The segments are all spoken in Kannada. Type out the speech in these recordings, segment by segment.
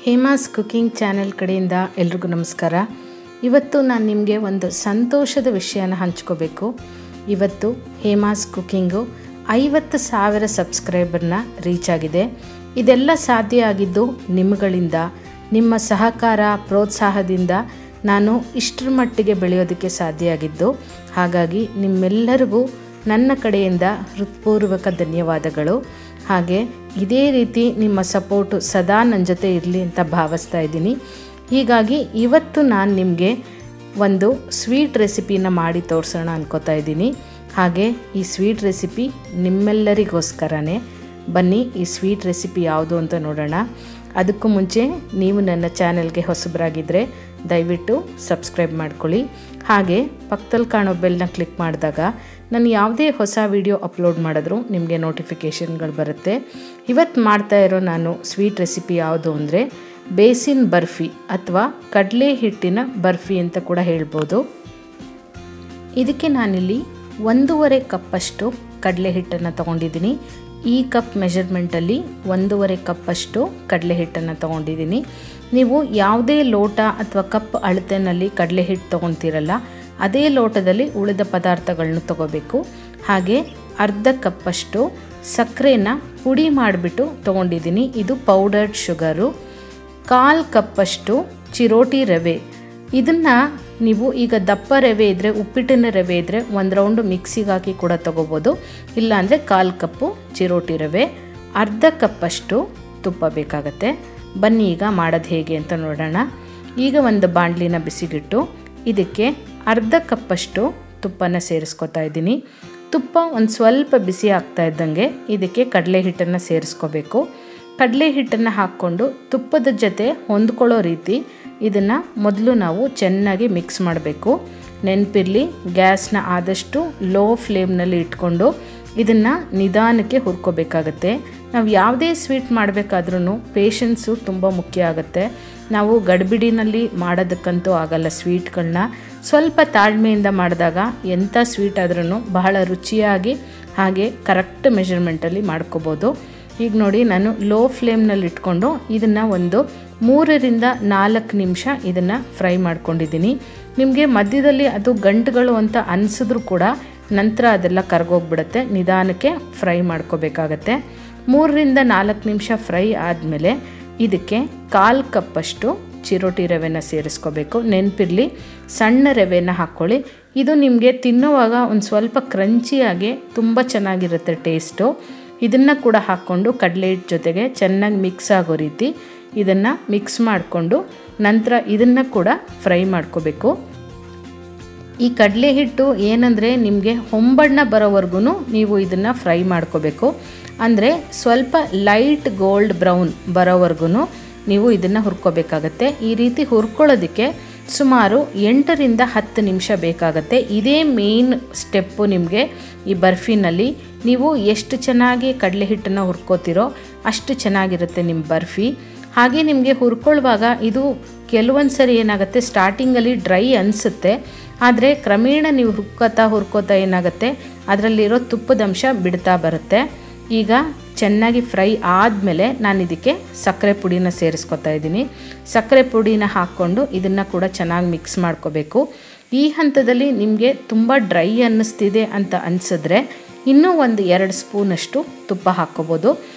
ಹೇಮಾಸ್ ಕುಕಿಂಗ್ ಚಾನೆಲ್ ಕಡೆಯಿಂದ ಎಲ್ರಿಗೂ ನಮಸ್ಕಾರ. ಇವತ್ತು ನಾನು ನಿಮಗೆ ಒಂದು ಸಂತೋಷದ ವಿಷಯನ ಹಂಚ್ಕೋಬೇಕು. ಇವತ್ತು ಹೇಮಾಸ್ ಕುಕಿಂಗು 50,000 ಸಬ್ಸ್ಕ್ರೈಬರ್ನ ರೀಚ್ ಆಗಿದೆ. ಇದೆಲ್ಲ ಸಾಧ್ಯ ಆಗಿದ್ದು ನಿಮ್ಮಗಳಿಂದ, ನಿಮ್ಮ ಸಹಕಾರ ಪ್ರೋತ್ಸಾಹದಿಂದ ನಾನು ಇಷ್ಟರ ಮಟ್ಟಿಗೆ ಬೆಳೆಯೋದಕ್ಕೆ ಸಾಧ್ಯ ಆಗಿದ್ದು. ಹಾಗಾಗಿ ನಿಮ್ಮೆಲ್ಲರಿಗೂ ನನ್ನ ಕಡೆಯಿಂದ ಹೃತ್ಪೂರ್ವಕ ಧನ್ಯವಾದಗಳು. ಹಾಗೆ ಇದೇ ರೀತಿ ನಿಮ್ಮ ಸಪೋರ್ಟು ಸದಾ ನನ್ನ ಜೊತೆ ಇರಲಿ ಅಂತ ಭಾವಿಸ್ತಾ ಇದ್ದೀನಿ. ಹೀಗಾಗಿ ಇವತ್ತು ನಾನು ನಿಮಗೆ ಒಂದು ಸ್ವೀಟ್ ರೆಸಿಪಿನ ಮಾಡಿ ತೋರಿಸೋಣ ಅನ್ಕೋತಾ ಇದ್ದೀನಿ. ಹಾಗೆ ಈ ಸ್ವೀಟ್ ರೆಸಿಪಿ ನಿಮ್ಮೆಲ್ಲರಿಗೋಸ್ಕರನೇ. ಬನ್ನಿ ಈ ಸ್ವೀಟ್ ರೆಸಿಪಿ ಯಾವುದು ಅಂತ ನೋಡೋಣ. ಅದಕ್ಕೂ ಮುಂಚೆ ನೀವು ನನ್ನ ಚಾನೆಲ್ಗೆ ಹೊಸಬರಾಗಿದ್ದರೆ ದಯವಿಟ್ಟು ಸಬ್ಸ್ಕ್ರೈಬ್ ಮಾಡ್ಕೊಳ್ಳಿ. ಹಾಗೆ ಪಕ್ಕದಲ್ಲಿ ಕಾಣೋ ಬೆಲ್ನ ಕ್ಲಿಕ್ ಮಾಡಿದಾಗ ನಾನು ಯಾವುದೇ ಹೊಸ ವಿಡಿಯೋ ಅಪ್ಲೋಡ್ ಮಾಡಿದ್ರೂ ನಿಮಗೆ ನೋಟಿಫಿಕೇಷನ್ಗಳು ಬರುತ್ತೆ. ಇವತ್ತು ಮಾಡ್ತಾ ಇರೋ ನಾನು ಸ್ವೀಟ್ ರೆಸಿಪಿ ಯಾವುದು ಅಂದರೆ ಬೇಸಿನ್ ಬರ್ಫಿ ಅಥವಾ ಕಡಲೆ ಹಿಟ್ಟಿನ ಬರ್ಫಿ ಅಂತ ಕೂಡ ಹೇಳ್ಬೋದು. ಇದಕ್ಕೆ ನಾನಿಲ್ಲಿ 1.5 ಕಪ್ಪಷ್ಟು ಕಡಲೆ ಹಿಟ್ಟನ್ನು ತೊಗೊಂಡಿದ್ದೀನಿ. ಈ ಕಪ್ ಮೆಷರ್ಮೆಂಟಲ್ಲಿ 1.5 ಕಪ್ಪಷ್ಟು ಕಡಲೆ ಹಿಟ್ಟನ್ನು ತೊಗೊಂಡಿದ್ದೀನಿ. ನೀವು ಯಾವುದೇ ಲೋಟ ಅಥವಾ ಕಪ್ ಅಳತೆನಲ್ಲಿ ಕಡಲೆ ಹಿಟ್ಟು ತೊಗೊಳ್ತೀರಲ್ಲ, ಅದೇ ಲೋಟದಲ್ಲಿ ಉಳಿದ ಪದಾರ್ಥಗಳನ್ನ ತೊಗೋಬೇಕು. ಹಾಗೆ ಅರ್ಧ ಕಪ್ಪಷ್ಟು ಸಕ್ಕರೆನ ಪುಡಿ ಮಾಡಿಬಿಟ್ಟು ತೊಗೊಂಡಿದ್ದೀನಿ. ಇದು ಪೌಡರ್ಡ್ ಶುಗರು. 1/4 ಕಪ್ಪಷ್ಟು ಚಿರೋಟಿ ರವೆ. ಇದನ್ನು ನೀವು ಈಗ ದಪ್ಪ ರವೆ ಇದ್ದರೆ, ಉಪ್ಪಿಟ್ಟಿನ ರವೆ ಇದ್ದರೆ ಒಂದು ರೌಂಡು ಮಿಕ್ಸಿಗೆ ಹಾಕಿ ಕೂಡ ತೊಗೋಬೋದು. ಇಲ್ಲಾಂದರೆ 1/4 ಕಪ್ಪು ಚಿರೋಟಿ ರವೆ, ಅರ್ಧ ಕಪ್ಪಷ್ಟು ತುಪ್ಪ ಬೇಕಾಗತ್ತೆ. ಬನ್ನಿ ಈಗ ಮಾಡೋದು ಹೇಗೆ ಅಂತ ನೋಡೋಣ. ಈಗ ಒಂದು ಬಾಣಲಿನ ಬಿಸಿಗಿಟ್ಟು ಇದಕ್ಕೆ ಅರ್ಧ ಕಪ್ಪಷ್ಟು ತುಪ್ಪನ ಸೇರಿಸ್ಕೊತಾ ಇದ್ದೀನಿ. ತುಪ್ಪ ಒಂದು ಸ್ವಲ್ಪ ಬಿಸಿ ಆಗ್ತಾ ಇದ್ದಂಗೆ ಇದಕ್ಕೆ ಕಡಲೆ ಹಿಟ್ಟನ್ನು ಸೇರಿಸ್ಕೋಬೇಕು. ಕಡಲೆ ಹಿಟ್ಟನ್ನು ಹಾಕ್ಕೊಂಡು ತುಪ್ಪದ ಜೊತೆ ಹೊಂದ್ಕೊಳ್ಳೋ ರೀತಿ ಇದನ್ನು ಮೊದಲು ನಾವು ಚೆನ್ನಾಗಿ ಮಿಕ್ಸ್ ಮಾಡಬೇಕು. ನೆನಪಿರಲಿ, ಗ್ಯಾಸ್ನ ಆದಷ್ಟು ಲೋ ಫ್ಲೇಮ್ನಲ್ಲಿ ಇಟ್ಕೊಂಡು ಇದನ್ನು ನಿಧಾನಕ್ಕೆ ಹುರ್ಕೋಬೇಕಾಗತ್ತೆ. ನಾವು ಯಾವುದೇ ಸ್ವೀಟ್ ಮಾಡಬೇಕಾದ್ರೂ ಪೇಷನ್ಸು ತುಂಬ ಮುಖ್ಯ ಆಗುತ್ತೆ. ನಾವು ಗಡಿಬಿಡಿನಲ್ಲಿ ಮಾಡೋದಕ್ಕಂತೂ ಆಗಲ್ಲ. ಸ್ವೀಟ್ಗಳನ್ನ ಸ್ವಲ್ಪ ತಾಳ್ಮೆಯಿಂದ ಮಾಡಿದಾಗ ಎಂಥ ಸ್ವೀಟ್ ಆದ್ರೂ ಬಹಳ ರುಚಿಯಾಗಿ ಹಾಗೆ ಕರೆಕ್ಟ್ ಮೆಷರ್ಮೆಂಟಲ್ಲಿ ಮಾಡ್ಕೋಬೋದು. ಈಗ ನೋಡಿ, ನಾನು ಲೋ ಫ್ಲೇಮ್ನಲ್ಲಿ ಇಟ್ಕೊಂಡು ಇದನ್ನು ಒಂದು 3ರಿಂದ 4 ನಿಮಿಷ ಇದನ್ನು ಫ್ರೈ ಮಾಡ್ಕೊಂಡಿದ್ದೀನಿ. ನಿಮಗೆ ಮಧ್ಯದಲ್ಲಿ ಅದು ಗಂಟುಗಳು ಅಂತ ಅನಿಸಿದ್ರೂ ಕೂಡ ನಂತರ ಅದೆಲ್ಲ ಕರಗೋಗ್ಬಿಡುತ್ತೆ. ನಿಧಾನಕ್ಕೆ ಫ್ರೈ ಮಾಡ್ಕೋಬೇಕಾಗತ್ತೆ. 3ರಿಂದ 4 ನಿಮಿಷ ಫ್ರೈ ಆದಮೇಲೆ ಇದಕ್ಕೆ 1/4 ಕಪ್ಪಷ್ಟು ಚಿರೋಟಿ ರವೆನ ಸೇರಿಸ್ಕೋಬೇಕು. ನೆನಪಿರಲಿ, ಸಣ್ಣ ರವೆನ ಹಾಕ್ಕೊಳ್ಳಿ. ಇದು ನಿಮಗೆ ತಿನ್ನುವಾಗ ಒಂದು ಸ್ವಲ್ಪ ಕ್ರಂಚಿಯಾಗಿ ತುಂಬ ಚೆನ್ನಾಗಿರುತ್ತೆ ಟೇಸ್ಟು. ಇದನ್ನು ಕೂಡ ಹಾಕ್ಕೊಂಡು ಕಡಲೆ ಹಿಟ್ಟು ಜೊತೆಗೆ ಚೆನ್ನಾಗಿ ಮಿಕ್ಸ್ ಆಗೋ ರೀತಿ ಇದನ್ನು ಮಿಕ್ಸ್ ಮಾಡಿಕೊಂಡು ನಂತರ ಇದನ್ನು ಕೂಡ ಫ್ರೈ ಮಾಡ್ಕೋಬೇಕು. ಈ ಕಡಲೆ ಹಿಟ್ಟು ಏನಂದರೆ ನಿಮಗೆ ಹೊಂಬಣ್ಣ ಬರೋವರೆಗೂ ನೀವು ಇದನ್ನು ಫ್ರೈ ಮಾಡ್ಕೋಬೇಕು. ಅಂದರೆ ಸ್ವಲ್ಪ ಲೈಟ್ ಗೋಲ್ಡ್ ಬ್ರೌನ್ ಬರೋವರೆಗೂ ನೀವು ಇದನ್ನು ಹುರ್ಕೋಬೇಕಾಗತ್ತೆ. ಈ ರೀತಿ ಹುರ್ಕೊಳ್ಳೋದಕ್ಕೆ ಸುಮಾರು 8ರಿಂದ 10 ನಿಮಿಷ ಬೇಕಾಗತ್ತೆ. ಇದೇ ಮೇನ್ ಸ್ಟೆಪ್ಪು ನಿಮಗೆ ಈ ಬರ್ಫಿನಲ್ಲಿ. ನೀವು ಎಷ್ಟು ಚೆನ್ನಾಗಿ ಕಡಲೆ ಹಿಟ್ಟನ್ನು ಹುರ್ಕೋತಿರೋ ಅಷ್ಟು ಚೆನ್ನಾಗಿರುತ್ತೆ ನಿಮ್ಮ ಬರ್ಫಿ. ಹಾಗೆ ನಿಮಗೆ ಹುರ್ಕೊಳ್ಳುವಾಗ ಇದು ಕೆಲವೊಂದು ಸರಿ ಏನಾಗುತ್ತೆ, ಸ್ಟಾರ್ಟಿಂಗಲ್ಲಿ ಡ್ರೈ ಅನಿಸುತ್ತೆ. ಆದರೆ ಕ್ರಮೇಣ ನೀವು ಹುರ್ಕೋತಾ ಏನಾಗುತ್ತೆ, ಅದರಲ್ಲಿರೋ ತುಪ್ಪದಂಶ ಬಿಡ್ತಾ ಬರುತ್ತೆ. ಈಗ ಚೆನ್ನಾಗಿ ಫ್ರೈ ಆದಮೇಲೆ ನಾನು ಇದಕ್ಕೆ ಸಕ್ಕರೆ ಪುಡಿನ ಸೇರಿಸ್ಕೊತಾ ಇದ್ದೀನಿ. ಸಕ್ಕರೆ ಪುಡಿನ ಹಾಕ್ಕೊಂಡು ಇದನ್ನು ಕೂಡ ಚೆನ್ನಾಗಿ ಮಿಕ್ಸ್ ಮಾಡ್ಕೋಬೇಕು. ಈ ಹಂತದಲ್ಲಿ ನಿಮಗೆ ತುಂಬ ಡ್ರೈ ಅನ್ನಿಸ್ತಿದೆ ಅಂತ ಅನಿಸಿದ್ರೆ ಇನ್ನೂ ಒಂದು 2 ಸ್ಪೂನಷ್ಟು ತುಪ್ಪ ಹಾಕ್ಕೋಬೋದು.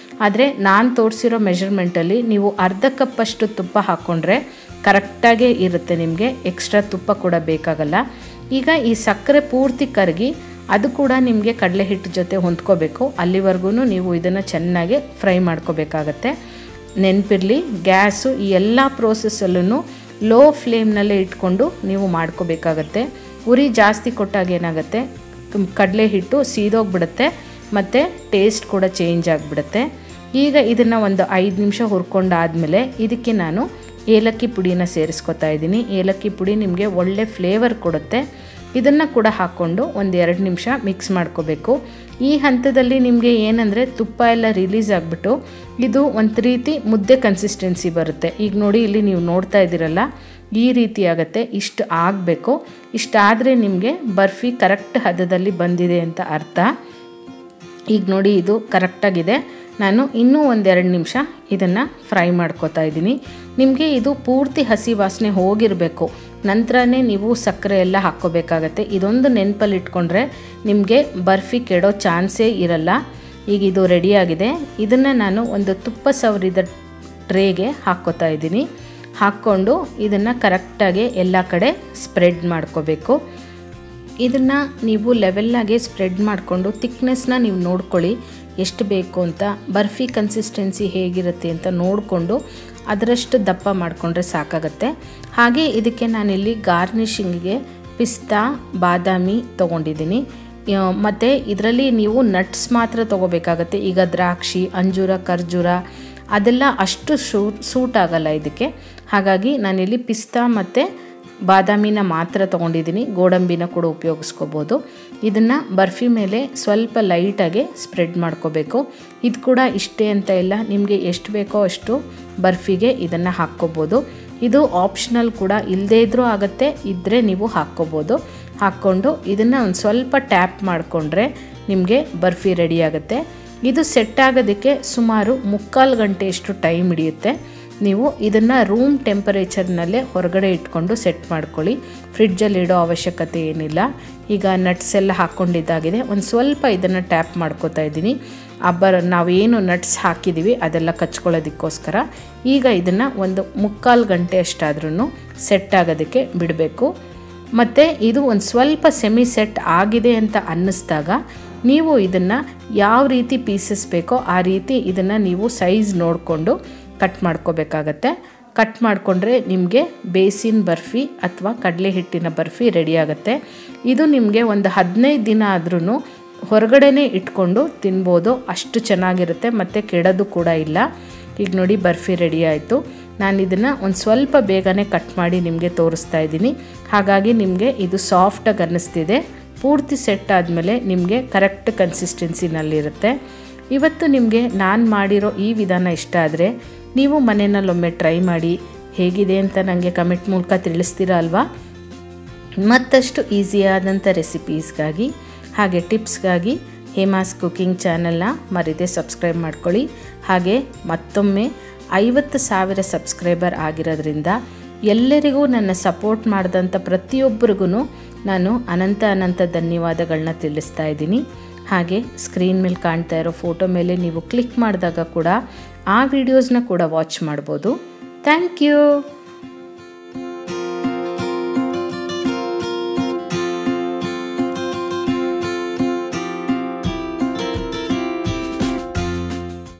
ಆದರೆ ನಾನು ತೋರಿಸಿರೋ ಮೆಷರ್ಮೆಂಟಲ್ಲಿ ನೀವು ಅರ್ಧ ಕಪ್ಪಷ್ಟು ತುಪ್ಪ ಹಾಕ್ಕೊಂಡ್ರೆ ಕರೆಕ್ಟಾಗೇ ಇರುತ್ತೆ. ನಿಮಗೆ ಎಕ್ಸ್ಟ್ರಾ ತುಪ್ಪ ಕೂಡ ಬೇಕಾಗಲ್ಲ. ಈಗ ಈ ಸಕ್ಕರೆ ಪೂರ್ತಿ ಕರಗಿ ಅದು ಕೂಡ ನಿಮಗೆ ಕಡಲೆ ಹಿಟ್ಟು ಜೊತೆ ಹೊಂದ್ಕೋಬೇಕು. ಅಲ್ಲಿವರೆಗೂ ನೀವು ಇದನ್ನು ಚೆನ್ನಾಗಿ ಫ್ರೈ ಮಾಡ್ಕೋಬೇಕಾಗತ್ತೆ. ನೆನಪಿರಲಿ, ಗ್ಯಾಸು ಈ ಎಲ್ಲ ಪ್ರೋಸೆಸ್ಸಲ್ಲೂ ಲೋ ಫ್ಲೇಮ್ನಲ್ಲೇ ಇಟ್ಕೊಂಡು ನೀವು ಮಾಡ್ಕೋಬೇಕಾಗತ್ತೆ. ಉರಿ ಜಾಸ್ತಿ ಕೊಟ್ಟಾಗ ಏನಾಗುತ್ತೆ, ಕಡಲೆ ಹಿಟ್ಟು ಸೀದೋಗ್ಬಿಡುತ್ತೆ ಮತ್ತು ಟೇಸ್ಟ್ ಕೂಡ ಚೇಂಜ್ ಆಗಿಬಿಡುತ್ತೆ. ಈಗ ಇದನ್ನು ಒಂದು 5 ನಿಮಿಷ ಹುರ್ಕೊಂಡಾದಮೇಲೆ ಇದಕ್ಕೆ ನಾನು ಏಲಕ್ಕಿ ಪುಡಿನ ಸೇರಿಸ್ಕೊತಾ ಇದ್ದೀನಿ. ಏಲಕ್ಕಿ ಪುಡಿ ನಿಮಗೆ ಒಳ್ಳೆ ಫ್ಲೇವರ್ ಕೊಡುತ್ತೆ. ಇದನ್ನು ಕೂಡ ಹಾಕ್ಕೊಂಡು ಒಂದು 2 ನಿಮಿಷ ಮಿಕ್ಸ್ ಮಾಡ್ಕೋಬೇಕು. ಈ ಹಂತದಲ್ಲಿ ನಿಮಗೆ ಏನಂದರೆ ತುಪ್ಪ ಎಲ್ಲ ರಿಲೀಸ್ ಆಗಿಬಿಟ್ಟು ಇದು ಒಂದು ರೀತಿ ಮುದ್ದೆ ಕನ್ಸಿಸ್ಟೆನ್ಸಿ ಬರುತ್ತೆ. ಈಗ ನೋಡಿ, ಇಲ್ಲಿ ನೀವು ನೋಡ್ತಾ ಇದ್ದೀರಲ್ಲ, ಈ ರೀತಿ ಆಗುತ್ತೆ. ಇಷ್ಟು ಆಗಬೇಕು. ಇಷ್ಟಾದರೆ ನಿಮಗೆ ಬರ್ಫಿ ಕರೆಕ್ಟ್ ಹದದಲ್ಲಿ ಬಂದಿದೆ ಅಂತ ಅರ್ಥ. ಈಗ ನೋಡಿ ಇದು ಕರೆಕ್ಟಾಗಿದೆ. ನಾನು ಇನ್ನೂ ಒಂದೆರಡು ನಿಮಿಷ ಇದನ್ನು ಫ್ರೈ ಮಾಡ್ಕೋತಾ ಇದ್ದೀನಿ. ನಿಮಗೆ ಇದು ಪೂರ್ತಿ ಹಸಿ ವಾಸನೆ ಹೋಗಿರಬೇಕು, ನಂತರನೇ ನೀವು ಸಕ್ಕರೆ ಎಲ್ಲ ಹಾಕ್ಕೋಬೇಕಾಗತ್ತೆ. ಇದೊಂದು ನೆನಪಲ್ಲಿ ಇಟ್ಕೊಂಡ್ರೆ ನಿಮಗೆ ಬರ್ಫಿ ಕೆಡೋ ಚಾನ್ಸೇ ಇರಲ್ಲ. ಈಗ ಇದು ರೆಡಿಯಾಗಿದೆ. ಇದನ್ನು ನಾನು ಒಂದು ತುಪ್ಪ ಸವರಿದ ಟ್ರೇಗೆ ಹಾಕ್ಕೋತಾ ಇದ್ದೀನಿ. ಹಾಕ್ಕೊಂಡು ಇದನ್ನು ಕರೆಕ್ಟಾಗಿ ಎಲ್ಲ ಕಡೆ ಸ್ಪ್ರೆಡ್ ಮಾಡ್ಕೋಬೇಕು. ಇದನ್ನು ನೀವು ಲೆವೆಲ್ಲಾಗೆ ಸ್ಪ್ರೆಡ್ ಮಾಡಿಕೊಂಡು ತಿಕ್ನೆಸ್ನ ನೀವು ನೋಡ್ಕೊಳ್ಳಿ ಎಷ್ಟು ಬೇಕು ಅಂತ. ಬರ್ಫಿ ಕನ್ಸಿಸ್ಟೆನ್ಸಿ ಹೇಗಿರುತ್ತೆ ಅಂತ ನೋಡಿಕೊಂಡು ಅದರಷ್ಟು ದಪ್ಪ ಮಾಡಿಕೊಂಡ್ರೆ ಸಾಕಾಗತ್ತೆ. ಹಾಗೆ ಇದಕ್ಕೆ ನಾನಿಲ್ಲಿ ಗಾರ್ನಿಷಿಂಗಿಗೆ ಪಿಸ್ತಾ, ಬಾದಾಮಿ ತೊಗೊಂಡಿದ್ದೀನಿ. ಮತ್ತು ಇದರಲ್ಲಿ ನೀವು ನಟ್ಸ್ ಮಾತ್ರ ತೊಗೋಬೇಕಾಗತ್ತೆ. ಈಗ ದ್ರಾಕ್ಷಿ, ಅಂಜೂರ, ಖರ್ಜೂರ ಅದೆಲ್ಲ ಅಷ್ಟು ಸೂಟ್ ಆಗಲ್ಲ ಇದಕ್ಕೆ. ಹಾಗಾಗಿ ನಾನಿಲ್ಲಿ ಪಿಸ್ತಾ ಮತ್ತು ಬಾದಾಮಿನ ಮಾತ್ರ ತೊಗೊಂಡಿದ್ದೀನಿ. ಗೋಡಂಬಿನ ಕೂಡ ಉಪಯೋಗಿಸ್ಕೋಬೋದು. ಇದನ್ನು ಬರ್ಫಿ ಮೇಲೆ ಸ್ವಲ್ಪ ಲೈಟಾಗಿ ಸ್ಪ್ರೆಡ್ ಮಾಡ್ಕೋಬೇಕು. ಇದು ಕೂಡ ಇಷ್ಟೇ ಅಂತ ಇಲ್ಲ, ನಿಮಗೆ ಎಷ್ಟು ಬೇಕೋ ಅಷ್ಟು ಬರ್ಫಿಗೆ ಇದನ್ನು ಹಾಕ್ಕೋಬೋದು. ಇದು ಆಪ್ಷನಲ್ ಕೂಡ, ಇಲ್ಲದೇ ಇದ್ರೂ ಆಗುತ್ತೆ, ಇದ್ದರೆ ನೀವು ಹಾಕ್ಕೋಬೋದು. ಹಾಕ್ಕೊಂಡು ಇದನ್ನು ಒಂದು ಸ್ವಲ್ಪ ಟ್ಯಾಪ್ ಮಾಡಿಕೊಂಡ್ರೆ ನಿಮಗೆ ಬರ್ಫಿ ರೆಡಿ ಆಗುತ್ತೆ. ಇದು ಸೆಟ್ ಆಗೋದಕ್ಕೆ ಸುಮಾರು 3/4 ಗಂಟೆಯಷ್ಟು ಟೈಮ್ ಹಿಡಿಯುತ್ತೆ. ನೀವು ಇದನ್ನು ರೂಮ್ ಟೆಂಪರೇಚರ್ನಲ್ಲೇ ಹೊರಗಡೆ ಇಟ್ಕೊಂಡು ಸೆಟ್ ಮಾಡ್ಕೊಳ್ಳಿ. ಫ್ರಿಡ್ಜಲ್ಲಿ ಇಡೋ ಅವಶ್ಯಕತೆ ಏನಿಲ್ಲ. ಈಗ ನಟ್ಸ್ ಎಲ್ಲ ಹಾಕ್ಕೊಂಡಿದ್ದಾಗಿದೆ. ಒಂದು ಸ್ವಲ್ಪ ಇದನ್ನು ಟ್ಯಾಪ್ ಮಾಡ್ಕೋತಾ ಇದ್ದೀನಿ. ನಾವೇನು ನಟ್ಸ್ ಹಾಕಿದ್ದೀವಿ ಅದೆಲ್ಲ ಕಚ್ಕೊಳ್ಳೋದಕ್ಕೋಸ್ಕರ. ಈಗ ಇದನ್ನು ಒಂದು 3/4 ಗಂಟೆ ಅಷ್ಟಾದ್ರೂ ಸೆಟ್ ಆಗೋದಕ್ಕೆ ಬಿಡಬೇಕು. ಮತ್ತು ಇದು ಒಂದು ಸ್ವಲ್ಪ ಸೆಮಿ ಸೆಟ್ ಆಗಿದೆ ಅಂತ ಅನ್ನಿಸ್ದಾಗ ನೀವು ಇದನ್ನು ಯಾವ ರೀತಿ ಪೀಸಸ್ ಬೇಕೋ ಆ ರೀತಿ ಇದನ್ನು ನೀವು ಸೈಜ್ ನೋಡಿಕೊಂಡು ಕಟ್ ಮಾಡ್ಕೋಬೇಕಾಗತ್ತೆ. ಕಟ್ ಮಾಡಿಕೊಂಡ್ರೆ ನಿಮಗೆ ಬೇಸಿನ್ ಬರ್ಫಿ ಅಥವಾ ಕಡಲೆ ಹಿಟ್ಟಿನ ಬರ್ಫಿ ರೆಡಿ ಆಗುತ್ತೆ. ಇದು ನಿಮಗೆ ಒಂದು 15 ದಿನ ಆದ್ರೂ ಹೊರಗಡೆನೇ ಇಟ್ಕೊಂಡು ತಿನ್ಬೋದು, ಅಷ್ಟು ಚೆನ್ನಾಗಿರುತ್ತೆ ಮತ್ತು ಕೆಡೋದು ಕೂಡ ಇಲ್ಲ. ಈಗ ನೋಡಿ ಬರ್ಫಿ ರೆಡಿ ಆಯಿತು. ನಾನು ಇದನ್ನು ಒಂದು ಸ್ವಲ್ಪ ಬೇಗನೆ ಕಟ್ ಮಾಡಿ ನಿಮಗೆ ತೋರಿಸ್ತಾ ಇದ್ದೀನಿ. ಹಾಗಾಗಿ ನಿಮಗೆ ಇದು ಸಾಫ್ಟಾಗಿ ಅನ್ನಿಸ್ತಿದೆ. ಪೂರ್ತಿ ಸೆಟ್ ಆದಮೇಲೆ ನಿಮಗೆ ಕರೆಕ್ಟ್ ಕನ್ಸಿಸ್ಟೆನ್ಸಿನಲ್ಲಿರುತ್ತೆ. ಇವತ್ತು ನಿಮಗೆ ನಾನು ಮಾಡಿರೋ ಈ ವಿಧಾನ ಇಷ್ಟ ಆದರೆ ನೀವು ಮನೆಯಲ್ಲೊಮ್ಮೆ ಟ್ರೈ ಮಾಡಿ ಹೇಗಿದೆ ಅಂತ ನನಗೆ ಕಮೆಂಟ್ ಮೂಲಕ ತಿಳಿಸ್ತೀರಾ ಅಲ್ವಾ. ಮತ್ತಷ್ಟು ಈಸಿಯಾದಂಥ ರೆಸಿಪೀಸ್ಗಾಗಿ ಹಾಗೆ ಟಿಪ್ಸ್ಗಾಗಿ ಹೇಮಾಸ್ ಕುಕಿಂಗ್ ಚಾನಲ್ನ ಮರೀದೆ ಸಬ್ಸ್ಕ್ರೈಬ್ ಮಾಡ್ಕೊಳ್ಳಿ. ಹಾಗೆ ಮತ್ತೊಮ್ಮೆ 50,000 ಸಬ್ಸ್ಕ್ರೈಬರ್ ಆಗಿರೋದ್ರಿಂದ ಎಲ್ಲರಿಗೂ ನನ್ನ ಸಪೋರ್ಟ್ ಮಾಡಿದಂಥ ಪ್ರತಿಯೊಬ್ಬರಿಗೂ ನಾನು ಅನಂತ ಧನ್ಯವಾದಗಳನ್ನ ತಿಳಿಸ್ತಾ ಇದ್ದೀನಿ. ಹಾಗೆ ಸ್ಕ್ರೀನ್ ಮೇಲೆ ಕಾಣ್ತಾ ಇರೋ ಫೋಟೋ ಮೇಲೆ ನೀವು ಕ್ಲಿಕ್ ಮಾಡಿದಾಗ ಕೂಡ ಆ ವಿಡಿಯೋಸ್ನ ಕೂಡ ವಾಚ್ ಮಾಡ್ಬೋದು. Thank you.